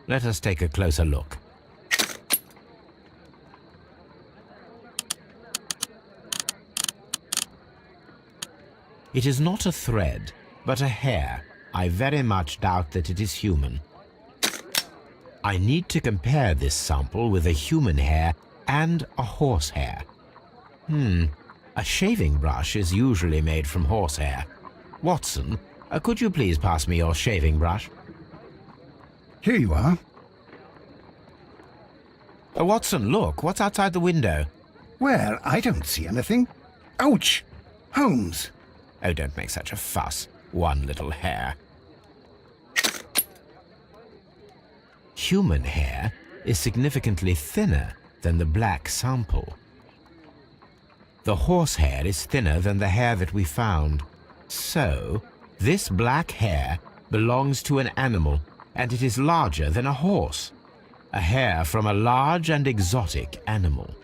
Let us take a closer look. It is not a thread, but a hair. I very much doubt that it is human. I need to compare this sample with a human hair and a horse hair. A shaving brush is usually made from horsehair. Watson, could you please pass me your shaving brush? Here you are. Watson, look, what's outside the window? Well, I don't see anything. Ouch! Holmes! Oh, don't make such a fuss. One little hair. Human hair is significantly thinner than the black sample. The horsehair is thinner than the hair that we found. So, this black hair belongs to an animal, and it is larger than a horse. A hair from a large and exotic animal.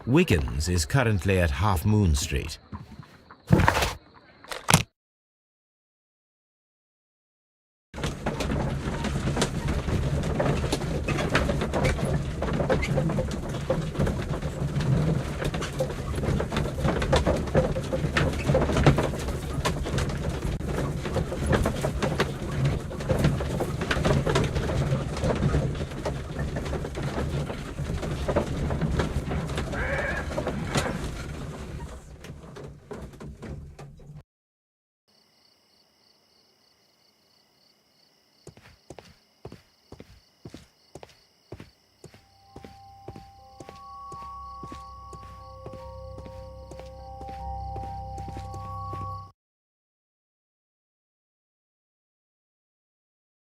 Wiggins is currently at Half Moon Street.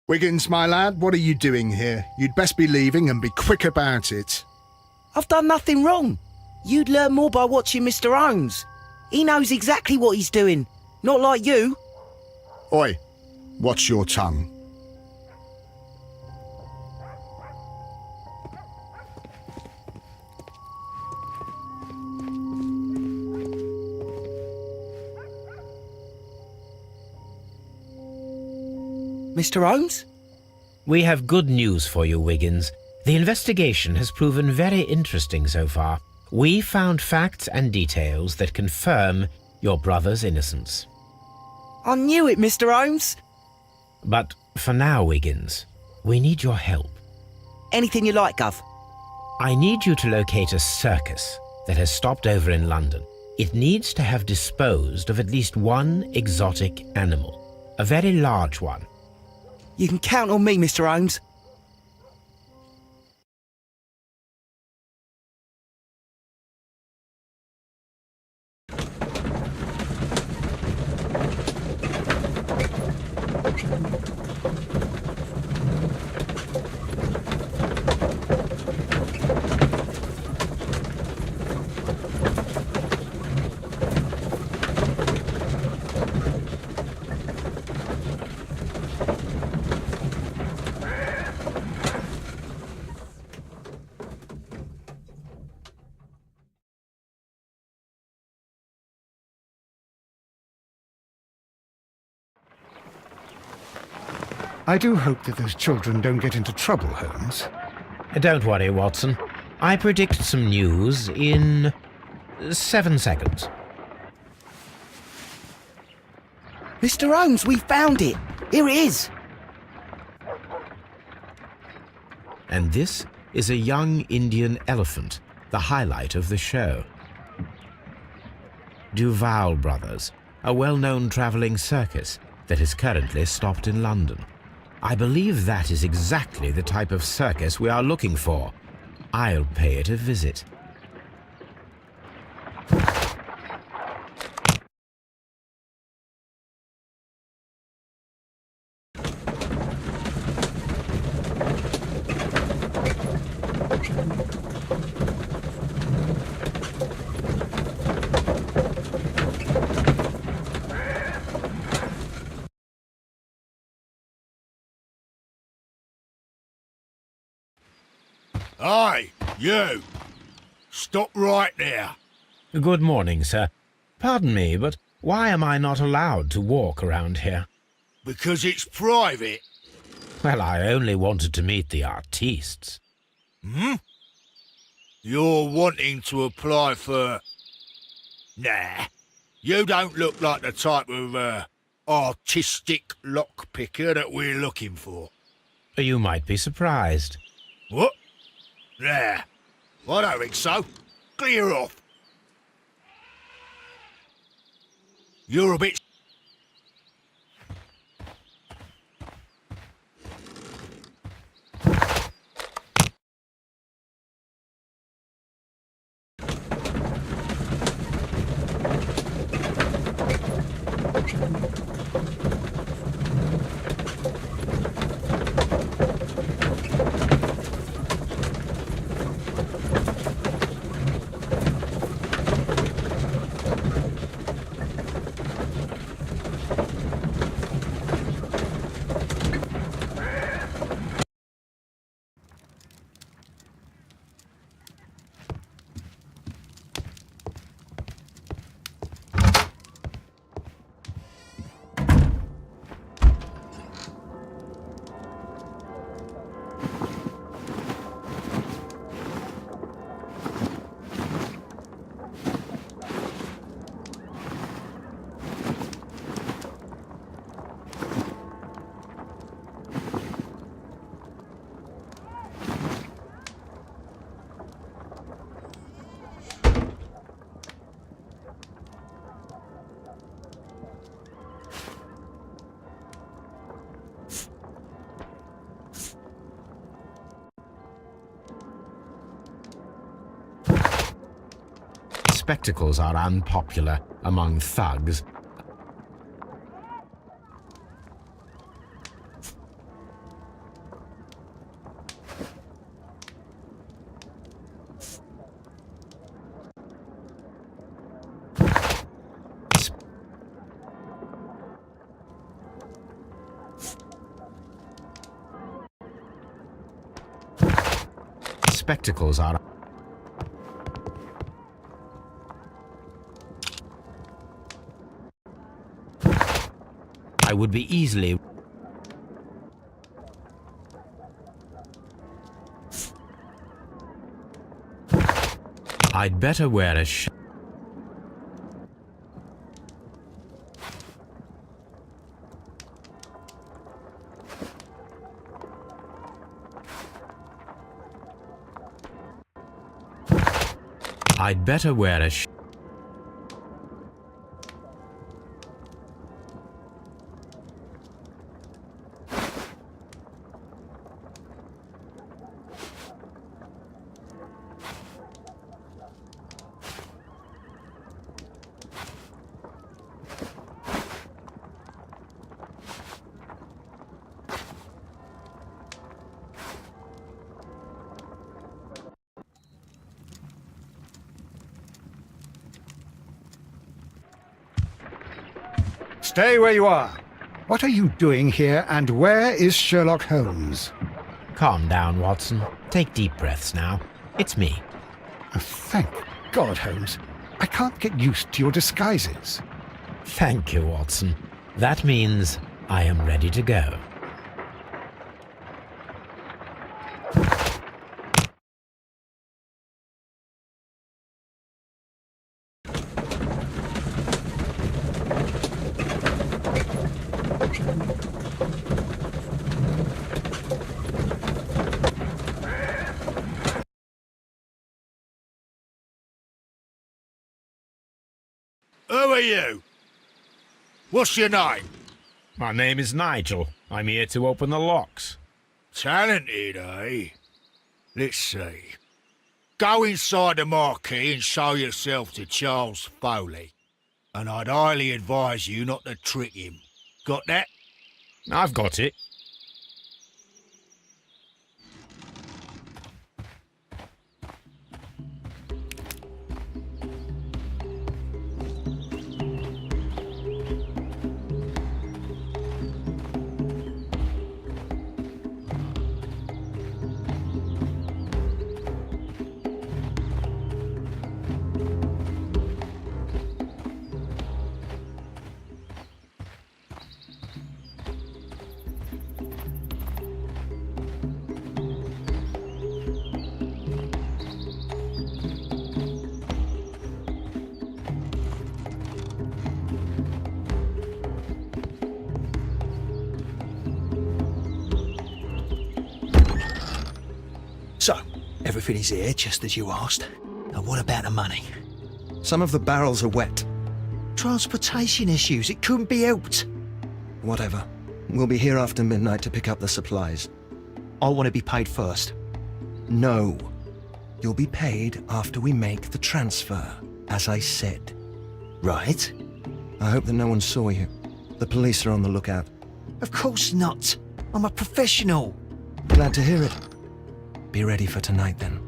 Wiggins, my lad, what are you doing here? You'd best be leaving and be quick about it. I've done nothing wrong. You'd learn more by watching Mr. Holmes. He knows exactly what he's doing, not like you. Oi, watch your tongue. Mr. Holmes? We have good news for you, Wiggins. The investigation has proven very interesting so far. We found facts and details that confirm your brother's innocence. I knew it, Mr. Holmes. But for now, Wiggins, we need your help. Anything you like, Gov. I need you to locate a circus that has stopped over in London. It needs to have disposed of at least one exotic animal, a very large one. You can count on me, Mr. Holmes. I do hope that those children don't get into trouble, Holmes. Don't worry, Watson. I predict some news in 7 seconds. Mr. Holmes, we found it. Here it is. And this is a young Indian elephant, the highlight of the show. Duval Brothers, a well-known traveling circus that is currently stopped in London. I believe that is exactly the type of circus we are looking for. I'll pay it a visit. Hey, you! Stop right there. Good morning, sir. Pardon me, but why am I not allowed to walk around here? Because it's private. Well, I only wanted to meet the artistes. You're wanting to apply for... Nah, you don't look like the type of, artistic lockpicker that we're looking for. You might be surprised. What? Nah, I don't think so. Clear off. You're a bit... Spectacles are unpopular among thugs. Spectacles are... I would be easily... I'd better wear a I'd better wear a Stay where you are. What are you doing here, and where is Sherlock Holmes? Calm down, Watson. Take deep breaths now. It's me. Oh, thank God, Holmes. I can't get used to your disguises. Thank you, Watson. That means I am ready to go. Who are you? What's your name? My name is Nigel. I'm here to open the locks. Talented, eh? Let's see. Go inside the marquee and show yourself to Charles Foley. And I'd highly advise you not to trick him. Got that? I've got it. Everything is here, just as you asked. And what about the money? Some of the barrels are wet. Transportation issues, it couldn't be helped. Whatever. We'll be here after midnight to pick up the supplies. I want to be paid first. No. You'll be paid after we make the transfer, as I said. Right? I hope that no one saw you. The police are on the lookout. Of course not. I'm a professional. Glad to hear it. Be ready for tonight, then.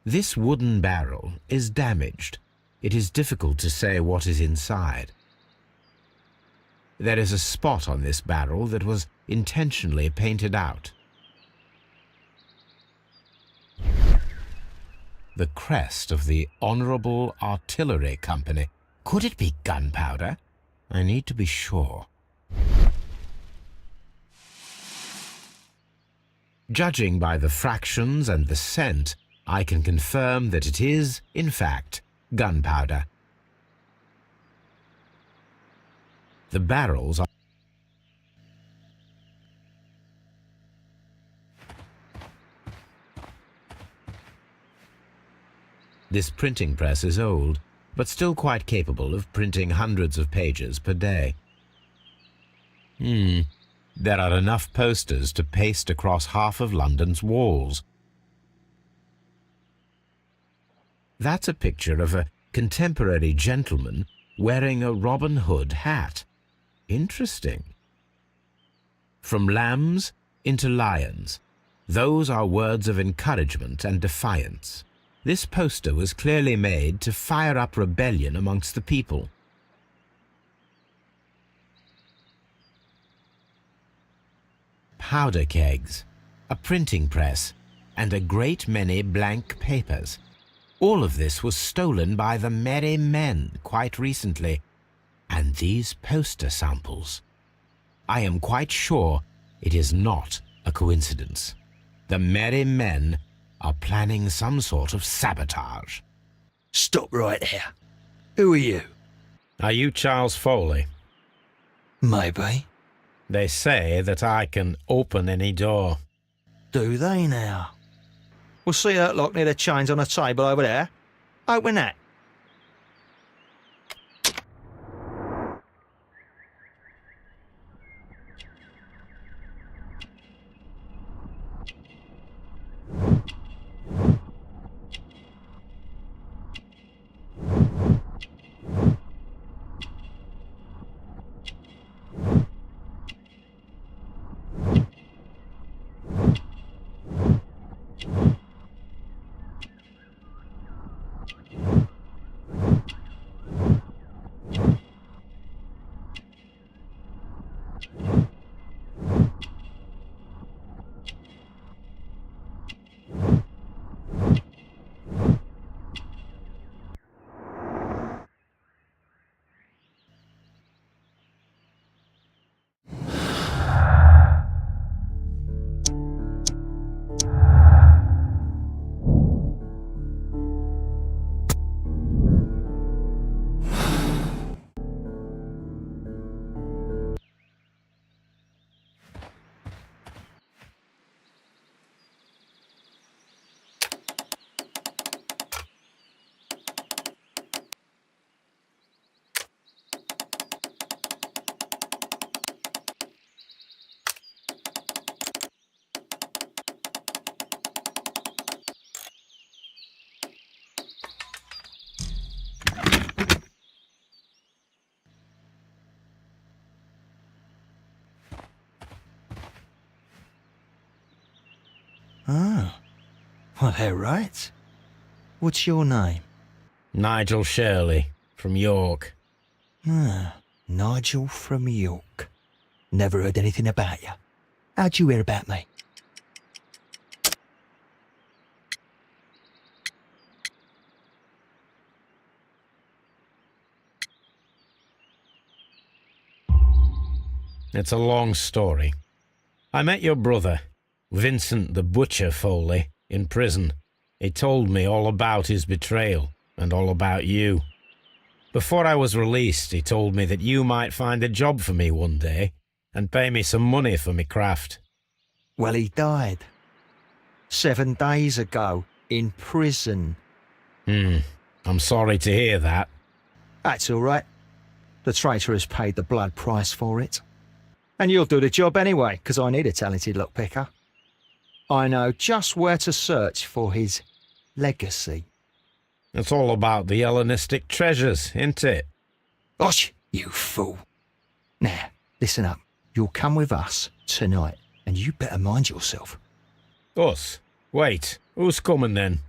This wooden barrel is damaged. It is difficult to say what is inside. There is a spot on this barrel that was intentionally painted out. The crest of the Honourable Artillery Company. Could it be gunpowder? I need to be sure. Judging by the fractions and the scent, I can confirm that it is, in fact, gunpowder. The barrels are This printing press is old, but still quite capable of printing hundreds of pages per day. There are enough posters to paste across half of London's walls. That's a picture of a contemporary gentleman wearing a Robin Hood hat. Interesting. From lambs into lions. Those are words of encouragement and defiance. This poster was clearly made to fire up rebellion amongst the people. Powder kegs, a printing press, and a great many blank papers. All of this was stolen by the Merry Men quite recently. And these poster samples. I am quite sure it is not a coincidence. The Merry Men are planning some sort of sabotage. Stop right there. Who are you? Are you Charles Foley? Maybe. They say that I can open any door. Do they now? We'll see Sherlock near the chains on a table over there. Open that. Oh. Well, they're right. What's your name? Nigel Shirley, from York. Ah, Nigel from York. Never heard anything about you. How'd you hear about me? It's a long story. I met your brother, Vincent the Butcher Foley, in prison He told me all about his betrayal and all about you. Before I was released, he told me that you might find a job for me one day and pay me some money for me craft. Well, he died 7 days ago in prison. I'm sorry to hear that. That's all right. The traitor has paid the blood price for it. And you'll do the job anyway, because I need a talented lockpicker. I know just where to search for his legacy. It's all about the Hellenistic treasures, isn't it? Osh, you fool. Now, listen up. You'll come with us tonight, and you better mind yourself. Us? Wait, who's coming then?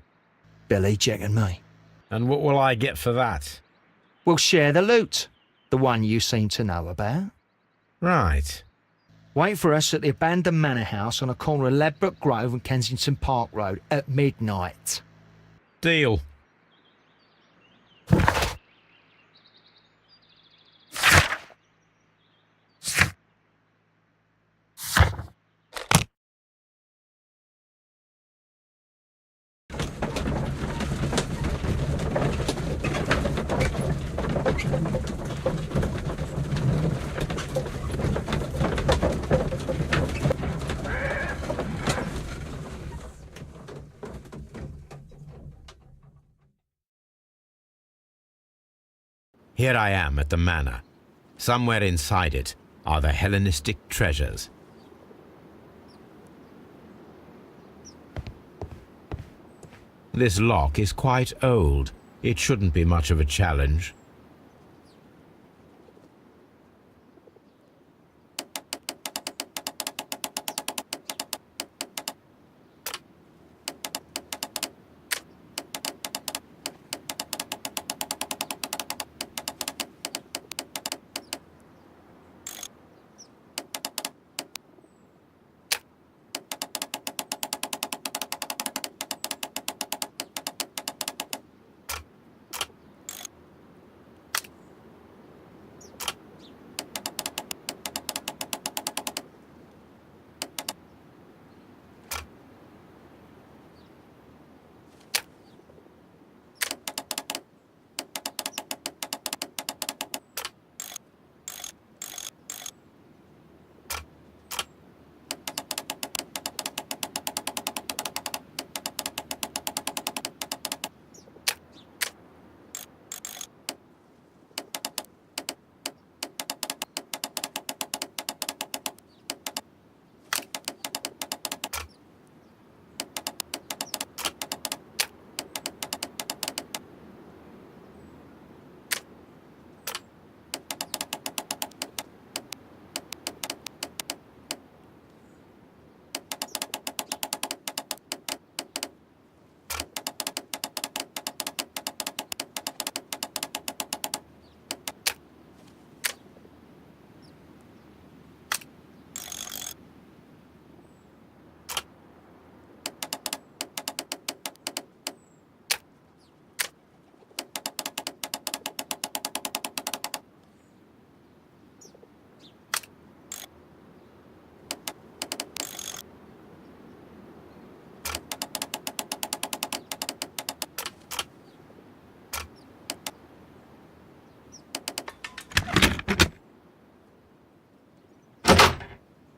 Billy, Jack and me. And what will I get for that? We'll share the loot. The one you seem to know about. Right. Wait for us at the abandoned manor house on the corner of Ladbroke Grove and Kensington Park Road at midnight. Deal. Here I am at the manor. Somewhere inside it are the Hellenistic treasures. This lock is quite old. It shouldn't be much of a challenge.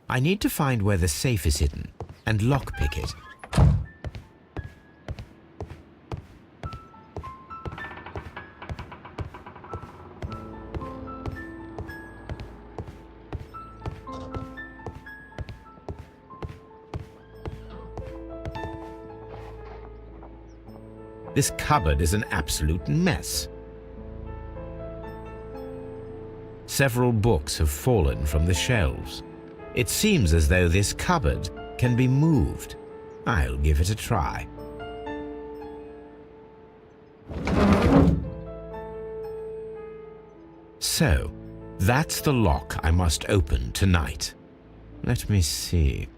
I need to find where the safe is hidden and lockpick it. This cupboard is an absolute mess. Several books have fallen from the shelves. It seems as though this cupboard can be moved. I'll give it a try. So, that's the lock I must open tonight. Let me see.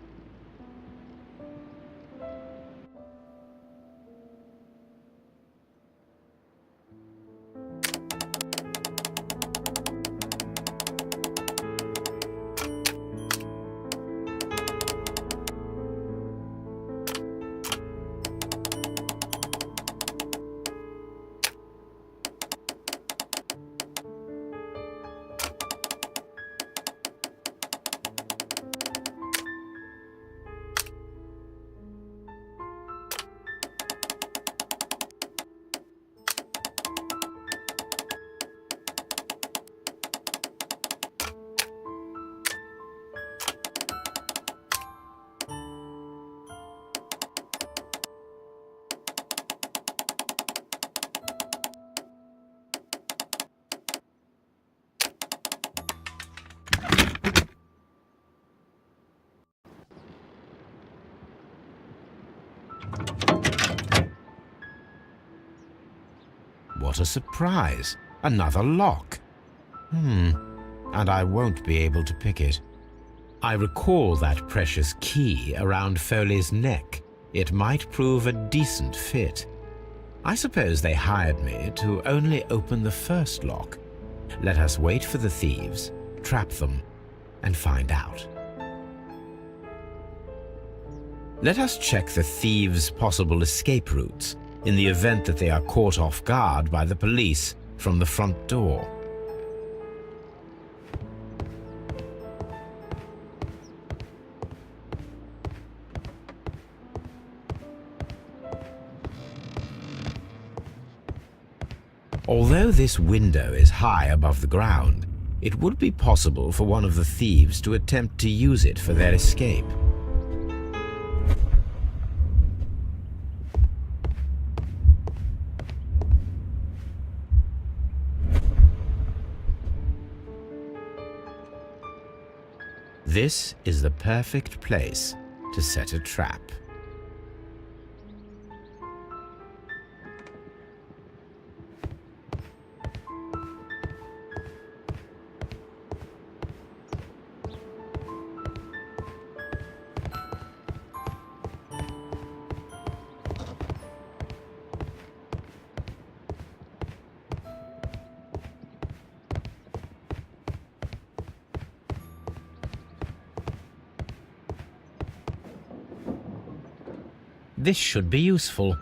What a surprise! Another lock. And I won't be able to pick it. I recall that precious key around Foley's neck. It might prove a decent fit. I suppose they hired me to only open the first lock. Let us wait for the thieves, trap them, and find out. Let us check the thieves' possible escape routes in the event that they are caught off guard by the police from the front door. Although this window is high above the ground, it would be possible for one of the thieves to attempt to use it for their escape. This is the perfect place to set a trap. This should be useful.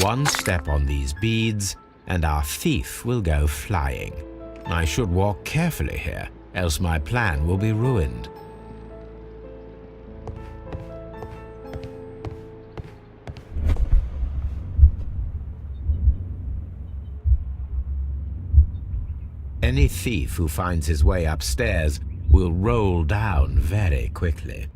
One step on these beads, and our thief will go flying. I should walk carefully here, else my plan will be ruined. Any thief who finds his way upstairs will roll down very quickly.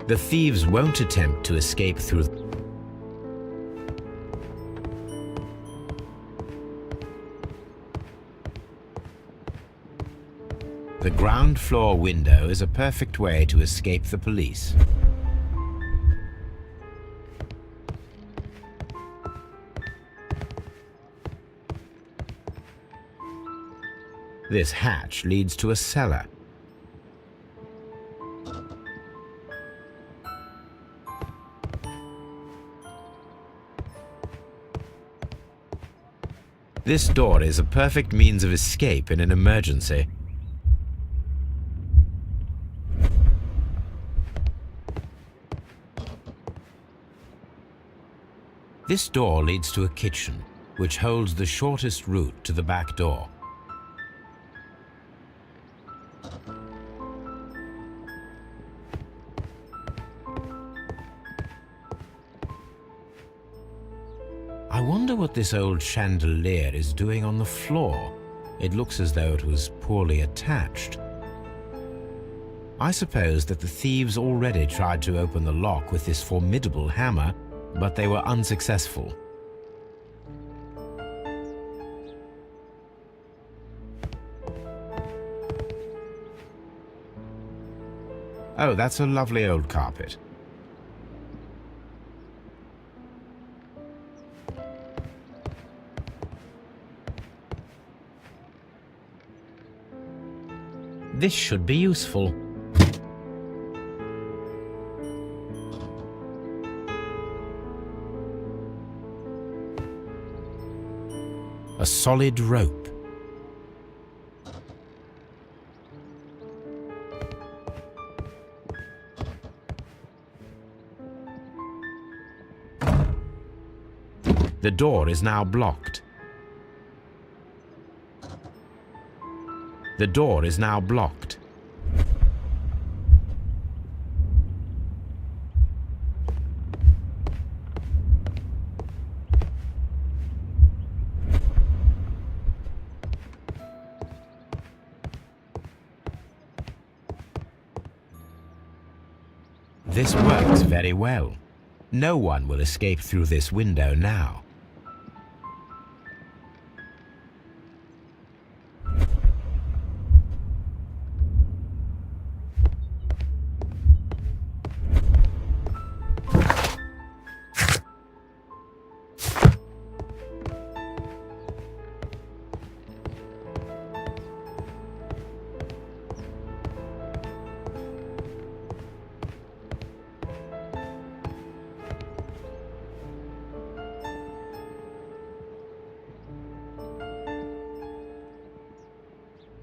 The thieves won't attempt to escape through the ground floor window is a perfect way to escape the police. This hatch leads to a cellar. This door is a perfect means of escape in an emergency. This door leads to a kitchen, which holds the shortest route to the back door. I wonder what this old chandelier is doing on the floor. It looks as though it was poorly attached. I suppose that the thieves already tried to open the lock with this formidable hammer, but they were unsuccessful. Oh, that's a lovely old carpet. This should be useful. A solid rope. The door is now blocked. The door is now blocked. This works very well. No one will escape through this window now.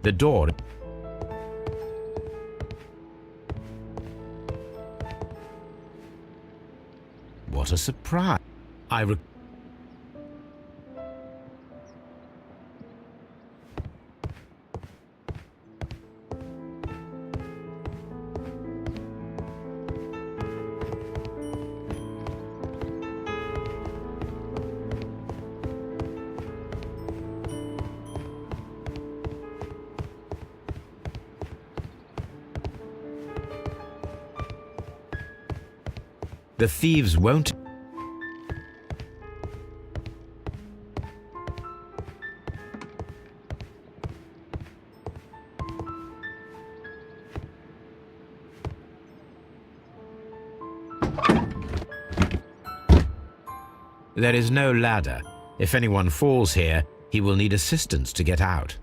The door. What a surprise. The thieves won't. There is no ladder. If anyone falls here, he will need assistance to get out.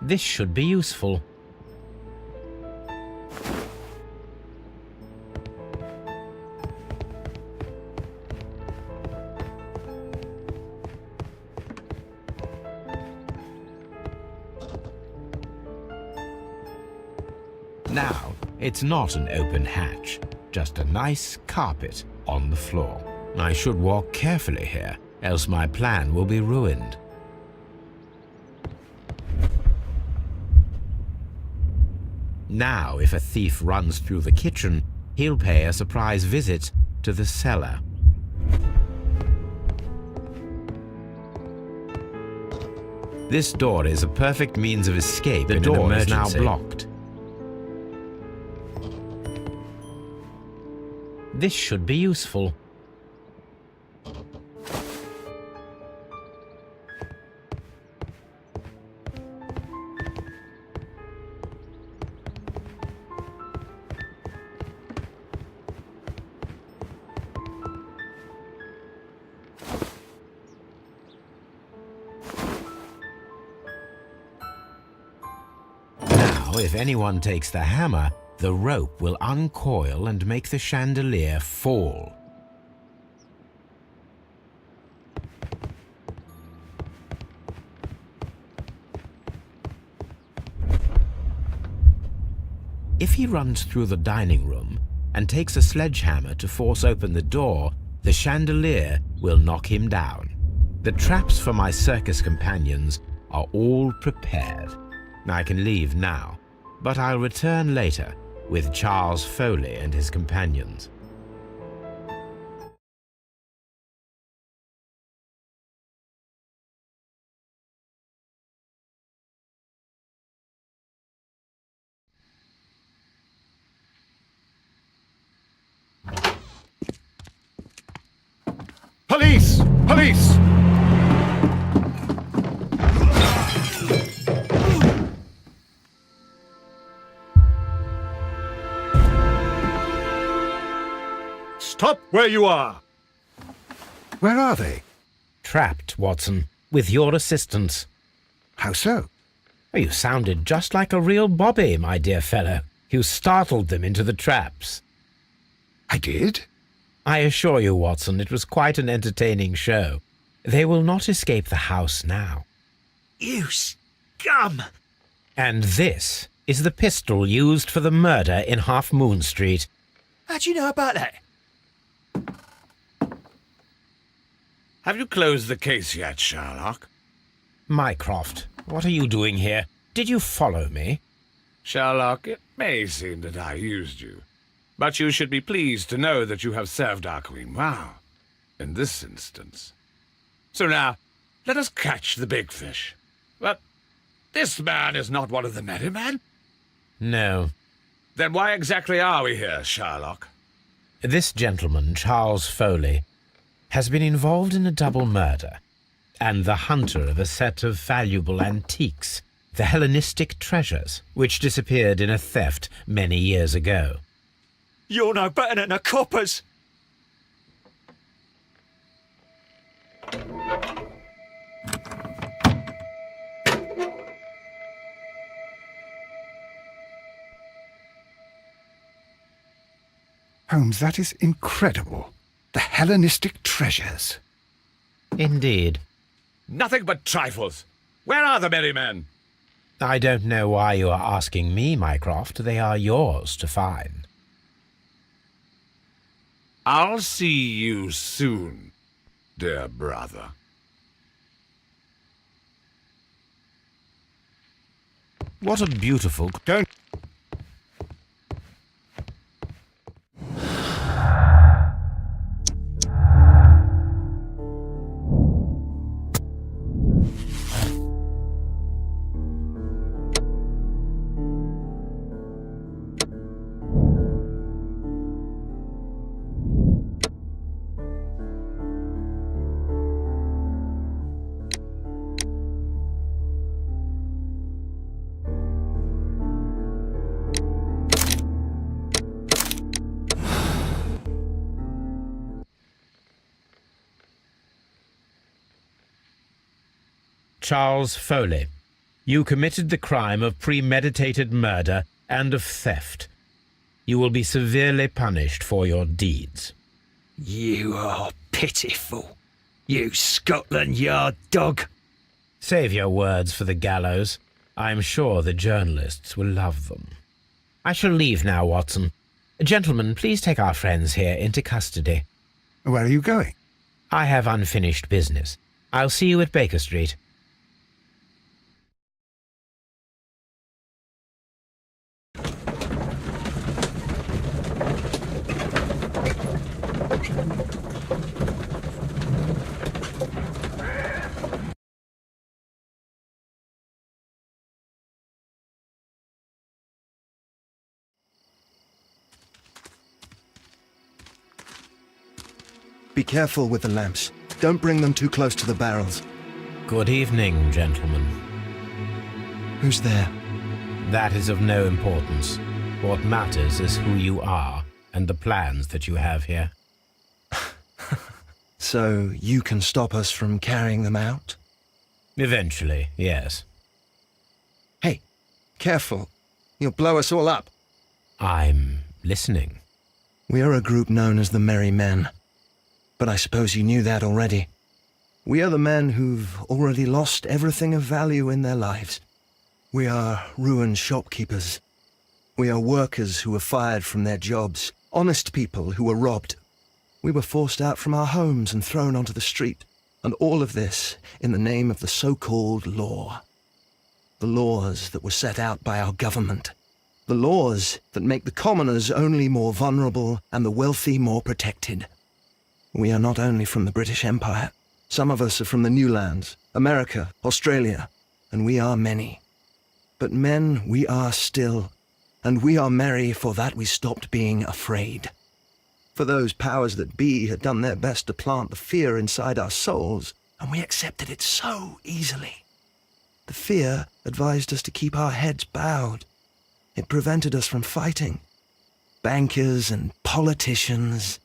This should be useful. Now, it's not an open hatch, just a nice carpet on the floor. I should walk carefully here, else my plan will be ruined. Now, if a thief runs through the kitchen, he'll pay a surprise visit to the cellar. This door is a perfect means of escape. The door is now blocked. This should be useful. If anyone takes the hammer, the rope will uncoil and make the chandelier fall. If he runs through the dining room and takes a sledgehammer to force open the door, the chandelier will knock him down. The traps for my circus companions are all prepared. I can leave now. But I'll return later with Charles Foley and his companions. Police! Police! Stop where you are! Where are they? Trapped, Watson, with your assistance. How so? You sounded just like a real bobby, my dear fellow. You startled them into the traps. I did? I assure you, Watson, it was quite an entertaining show. They will not escape the house now. You scum! And this is the pistol used for the murder in Half Moon Street. How'd you know about that? Have you closed the case yet, Sherlock? Mycroft, what are you doing here? Did you follow me? Sherlock, it may seem that I used you, but you should be pleased to know that you have served our Queen well, in this instance. So now, let us catch the big fish. But this man is not one of the merry men? No. Then why exactly are we here, Sherlock? This gentleman, Charles Foley, has been involved in a double murder, and the hunter of a set of valuable antiques, the Hellenistic treasures, which disappeared in a theft many years ago. You're no better than the coppers. Holmes, that is incredible. The Hellenistic treasures. Indeed. Nothing but trifles. Where are the merry men? I don't know why you are asking me, Mycroft. They are yours to find. I'll see you soon, dear brother. What a beautiful... Don't... Charles Foley, you committed the crime of premeditated murder and of theft. You will be severely punished for your deeds. You are pitiful, you Scotland Yard dog. Save your words for the gallows. I am sure the journalists will love them. I shall leave now, Watson. Gentlemen, please take our friends here into custody. Where are you going? I have unfinished business. I'll see you at Baker Street. Be careful with the lamps. Don't bring them too close to the barrels. Good evening, gentlemen. Who's there? That is of no importance. What matters is who you are and the plans that you have here. So you can stop us from carrying them out? Eventually, yes. Hey, careful. You'll blow us all up. I'm listening. We are a group known as the Merry Men. But I suppose you knew that already. We are the men who've already lost everything of value in their lives. We are ruined shopkeepers. We are workers who were fired from their jobs, honest people who were robbed. We were forced out from our homes and thrown onto the street, and all of this in the name of the so-called law. The laws that were set out by our government. The laws that make the commoners only more vulnerable and the wealthy more protected. We are not only from the British Empire. Some of us are from the New Lands, America, Australia, and we are many. But men we are still, and we are merry for that we stopped being afraid. For those powers that be had done their best to plant the fear inside our souls, and we accepted it so easily. The fear advised us to keep our heads bowed. It prevented us from fighting. Bankers and politicians,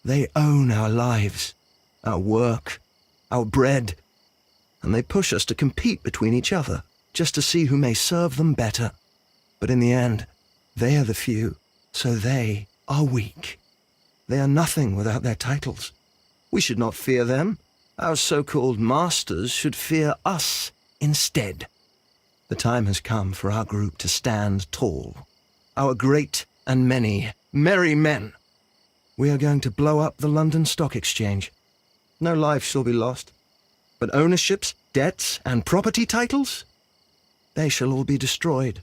they own our lives, our work, our bread, and they push us to compete between each other, just to see who may serve them better. But in the end, they are the few, so they are weak. They are nothing without their titles. We should not fear them. Our so-called masters should fear us instead. The time has come for our group to stand tall. Our great and many merry men. We are going to blow up the London Stock Exchange. No life shall be lost. But ownerships, debts, and property titles? They shall all be destroyed.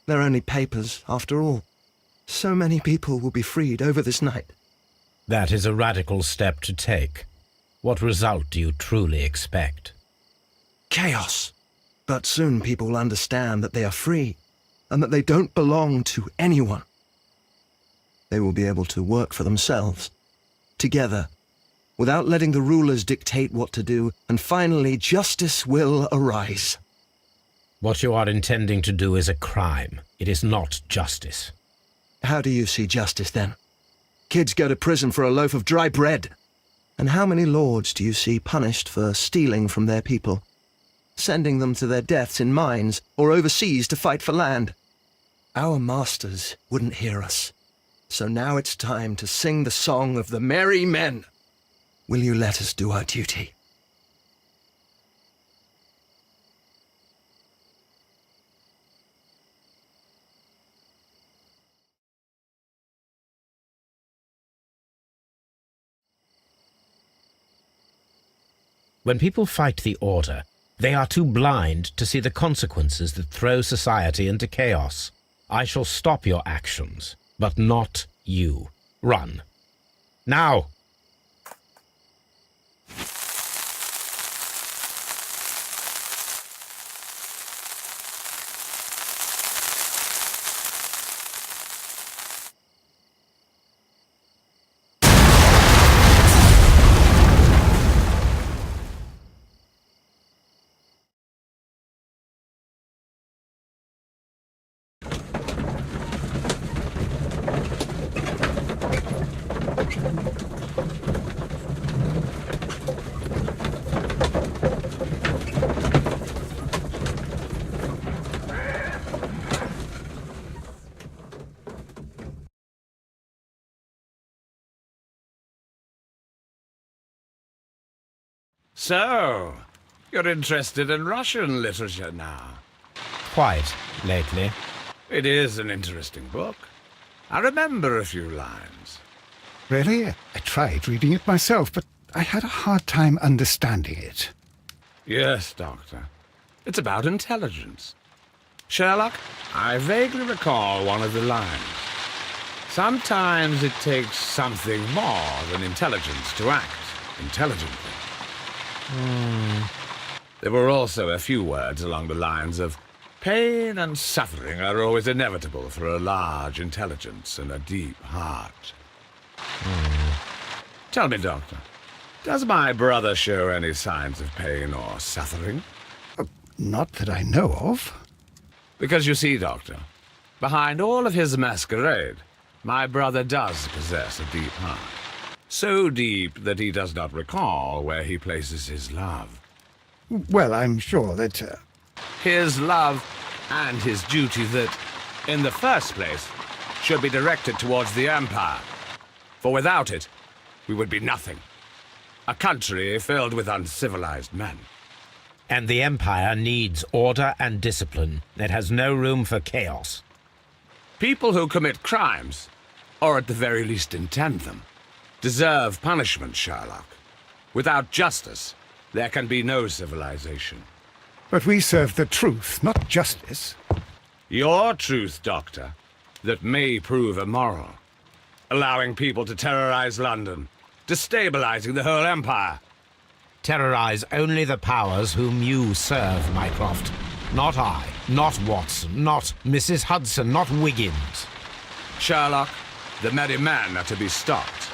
They're only papers, after all. So many people will be freed over this night. That is a radical step to take. What result do you truly expect? Chaos. But soon people will understand that they are free, and that they don't belong to anyone. They will be able to work for themselves, together, without letting the rulers dictate what to do, and finally justice will arise. What you are intending to do is a crime. It is not justice. How do you see justice, then? Kids go to prison for a loaf of dry bread. And how many lords do you see punished for stealing from their people, sending them to their deaths in mines or overseas to fight for land? Our masters wouldn't hear us. So now it's time to sing the song of the merry men. Will you let us do our duty? When people fight the order, they are too blind to see the consequences that throw society into chaos. I shall stop your actions, but not you. Run. Now! So, you're interested in Russian literature now? Quite lately. It is an interesting book. I remember a few lines. Really? I tried reading it myself, but I had a hard time understanding it. Yes, Doctor. It's about intelligence. Sherlock, I vaguely recall one of the lines. Sometimes it takes something more than intelligence to act intelligently. There were also a few words along the lines of, pain and suffering are always inevitable for a large intelligence and a deep heart. Tell me, Doctor, does my brother show any signs of pain or suffering? Not that I know of. Because you see, Doctor, behind all of his masquerade, my brother does possess a deep heart. So deep that he does not recall where he places his love. Well, I'm sure that... His love and his duty that, in the first place, should be directed towards the Empire. For without it, we would be nothing. A country filled with uncivilized men. And the Empire needs order and discipline. It has no room for chaos. People who commit crimes, or at the very least intend them, deserve punishment, Sherlock. Without justice, there can be no civilization. But we serve the truth, not justice. Your truth, Doctor, that may prove immoral. Allowing people to terrorize London, destabilizing the whole empire. Terrorize only the powers whom you serve, Mycroft. Not I, not Watson, not Mrs. Hudson, not Wiggins. Sherlock, the merry men are to be stopped.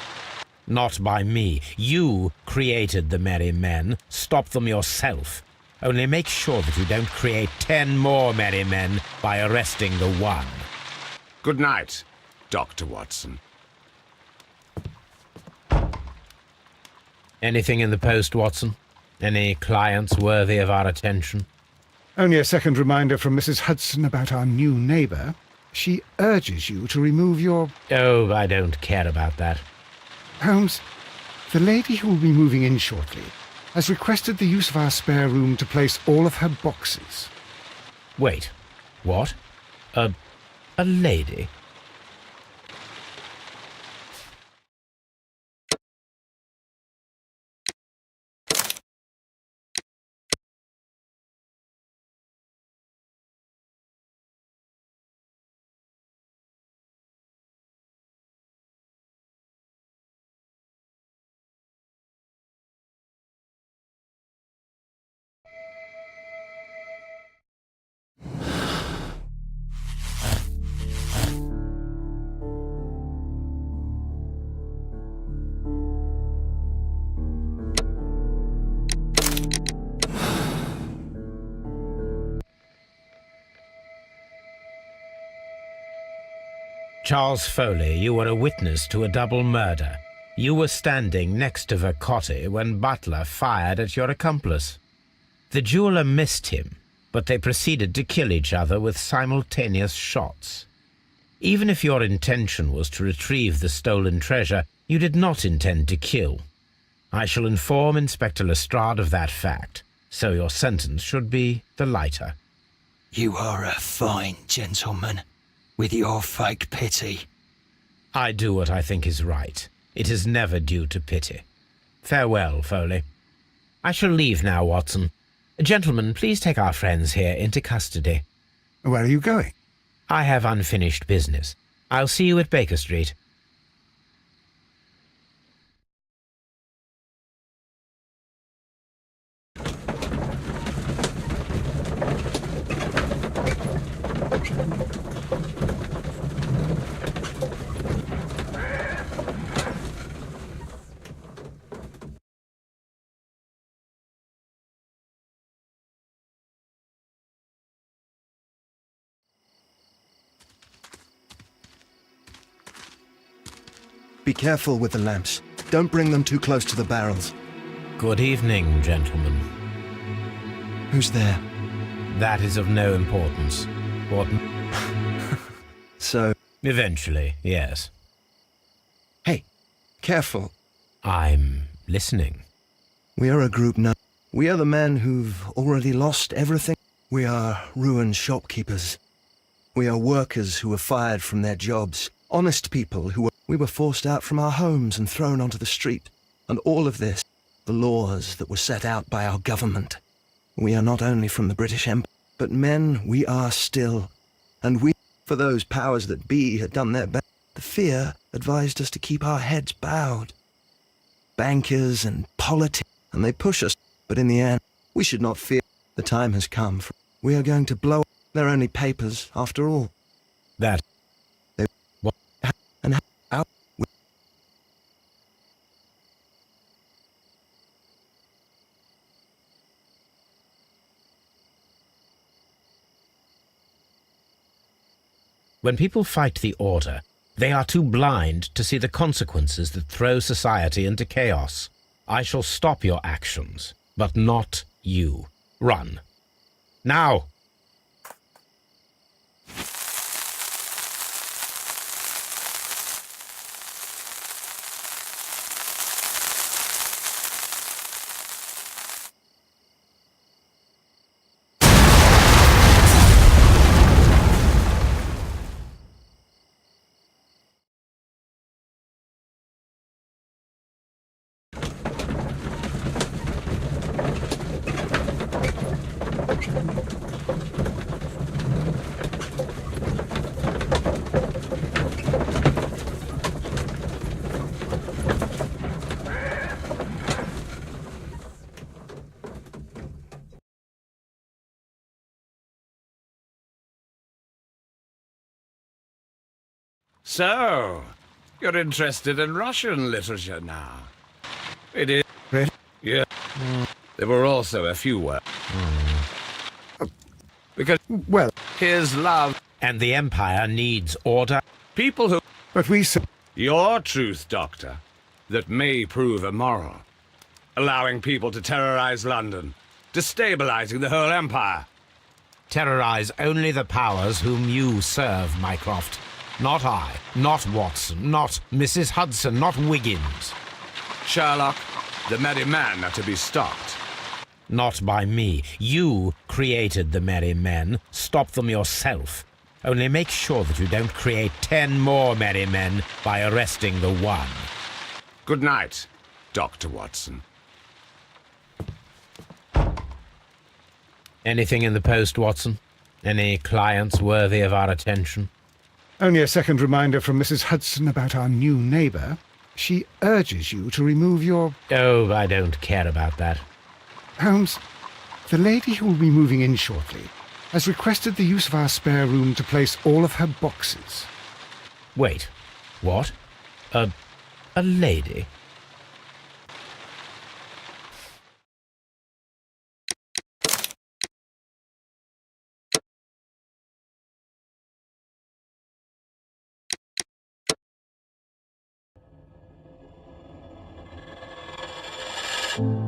Not by me. You created the merry men. Stop them yourself. Only make sure that you don't create 10 more merry men by arresting the one. Good night, Dr. Watson. Anything in the post, Watson? Any clients worthy of our attention? Only a second reminder from Mrs. Hudson about our new neighbour. She urges you to remove your... Oh, I don't care about that. Holmes, the lady who will be moving in shortly has requested the use of our spare room to place all of her boxes. Wait, what? A lady? Charles Foley, you were a witness to a double murder. You were standing next to Vercotti when Butler fired at your accomplice. The jeweler missed him, but they proceeded to kill each other with simultaneous shots. Even if your intention was to retrieve the stolen treasure, you did not intend to kill. I shall inform Inspector Lestrade of that fact, so your sentence should be the lighter. You are a fine gentleman, with your fake pity. I do what I think is right. It is never due to pity. Farewell, Foley. I shall leave now, Watson. Gentlemen, please take our friends here into custody. Where are you going? I have unfinished business. I'll see you at Baker Street. Be careful with the lamps. Don't bring them too close to the barrels. Good evening, gentlemen. Who's there? That is of no importance. What? So... Eventually, yes. Hey, careful. I'm listening. We are a group now. We are the men who've already lost everything. We are ruined shopkeepers. We are workers who were fired from their jobs. Honest people who were... We were forced out from our homes and thrown onto the street. And all of this, the laws that were set out by our government. We are not only from the British Empire, but men we are still. And we, for those powers that be, had done their best. The fear advised us to keep our heads bowed. Bankers and politics, and they push us. But in the end, we should not fear. The time has come. We are going to blow up. They're only papers, after all. That... What? And how... When people fight the order, they are too blind to see the consequences that throw society into chaos. I shall stop your actions, but not you. Run. Now! So, you're interested in Russian literature now? It is. Really? Yeah. There were also a few words. Because, Well, his love And the Empire needs order. people who... but we said... Your truth, Doctor, that may prove immoral. Allowing people to terrorize London, destabilizing the whole empire. Terrorize only the powers whom you serve, Mycroft. Not I, not Watson, not Mrs. Hudson, not Wiggins. Sherlock, the merry men are to be stopped. Not by me. You created the merry men. Stop them yourself. Only make sure that you don't create 10 more merry men by arresting the one. Good night, Dr. Watson. Anything in the post, Watson? Any clients worthy of our attention? Only a second reminder from Mrs. Hudson about our new neighbour. She urges you to remove your... Oh, I don't care about that. Holmes, the lady who will be moving in shortly has requested the use of our spare room to place all of her boxes. Wait, what? A lady? Holmes.